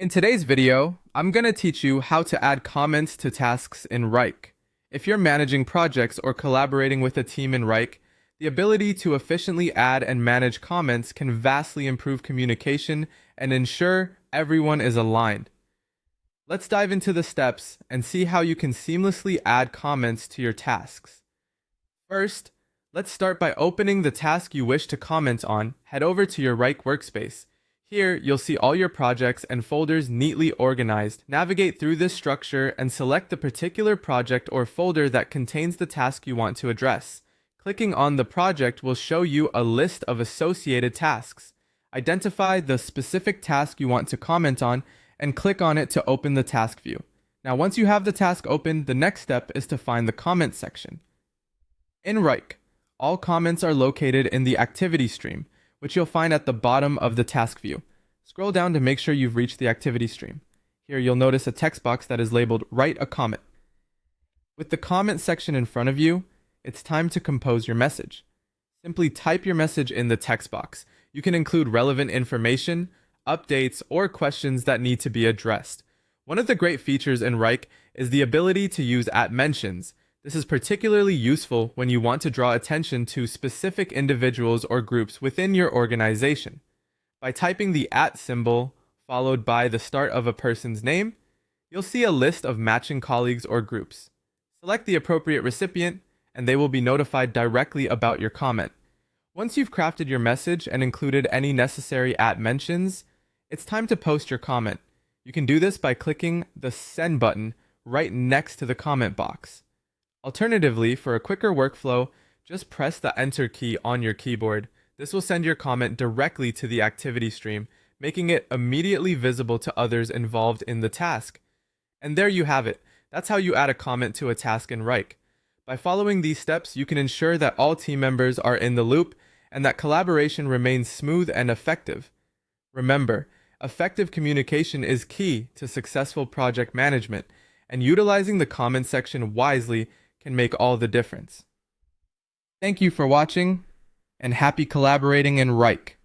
In today's video, I'm going to teach you how to add comments to tasks in Wrike. If you're managing projects or collaborating with a team in Wrike, the ability to efficiently add and manage comments can vastly improve communication and ensure everyone is aligned. Let's dive into the steps and see how you can seamlessly add comments to your tasks. First, let's start by opening the task you wish to comment on. Head over to your Wrike workspace. Here, you'll see all your projects and folders neatly organized. Navigate through this structure and select the particular project or folder that contains the task you want to address. Clicking on the project will show you a list of associated tasks. Identify the specific task you want to comment on and click on it to open the task view. Now, once you have the task open, the next step is to find the comment section. In Wrike, all comments are located in the activity stream, which you'll find at the bottom of the task view. Scroll down to make sure you've reached the activity stream. Here you'll notice a text box that is labeled Write a Comment. With the comment section in front of you, it's time to compose your message. Simply type your message in the text box. You can include relevant information, updates, or questions that need to be addressed. One of the great features in Wrike is the ability to use @mentions. This is particularly useful when you want to draw attention to specific individuals or groups within your organization. By typing the symbol followed by the start of a person's name, you'll see a list of matching colleagues or groups. Select the appropriate recipient, and they will be notified directly about your comment. Once you've crafted your message and included any necessary @mentions, it's time to post your comment. You can do this by clicking the Send button right next to the comment box. Alternatively, for a quicker workflow, just press the Enter key on your keyboard. This will send your comment directly to the activity stream, making it immediately visible to others involved in the task. And there you have it. That's how you add a comment to a task in Wrike. By following these steps, you can ensure that all team members are in the loop and that collaboration remains smooth and effective. Remember, effective communication is key to successful project management, and utilizing the comment section wisely can make all the difference. Thank you for watching, and happy collaborating in Wrike.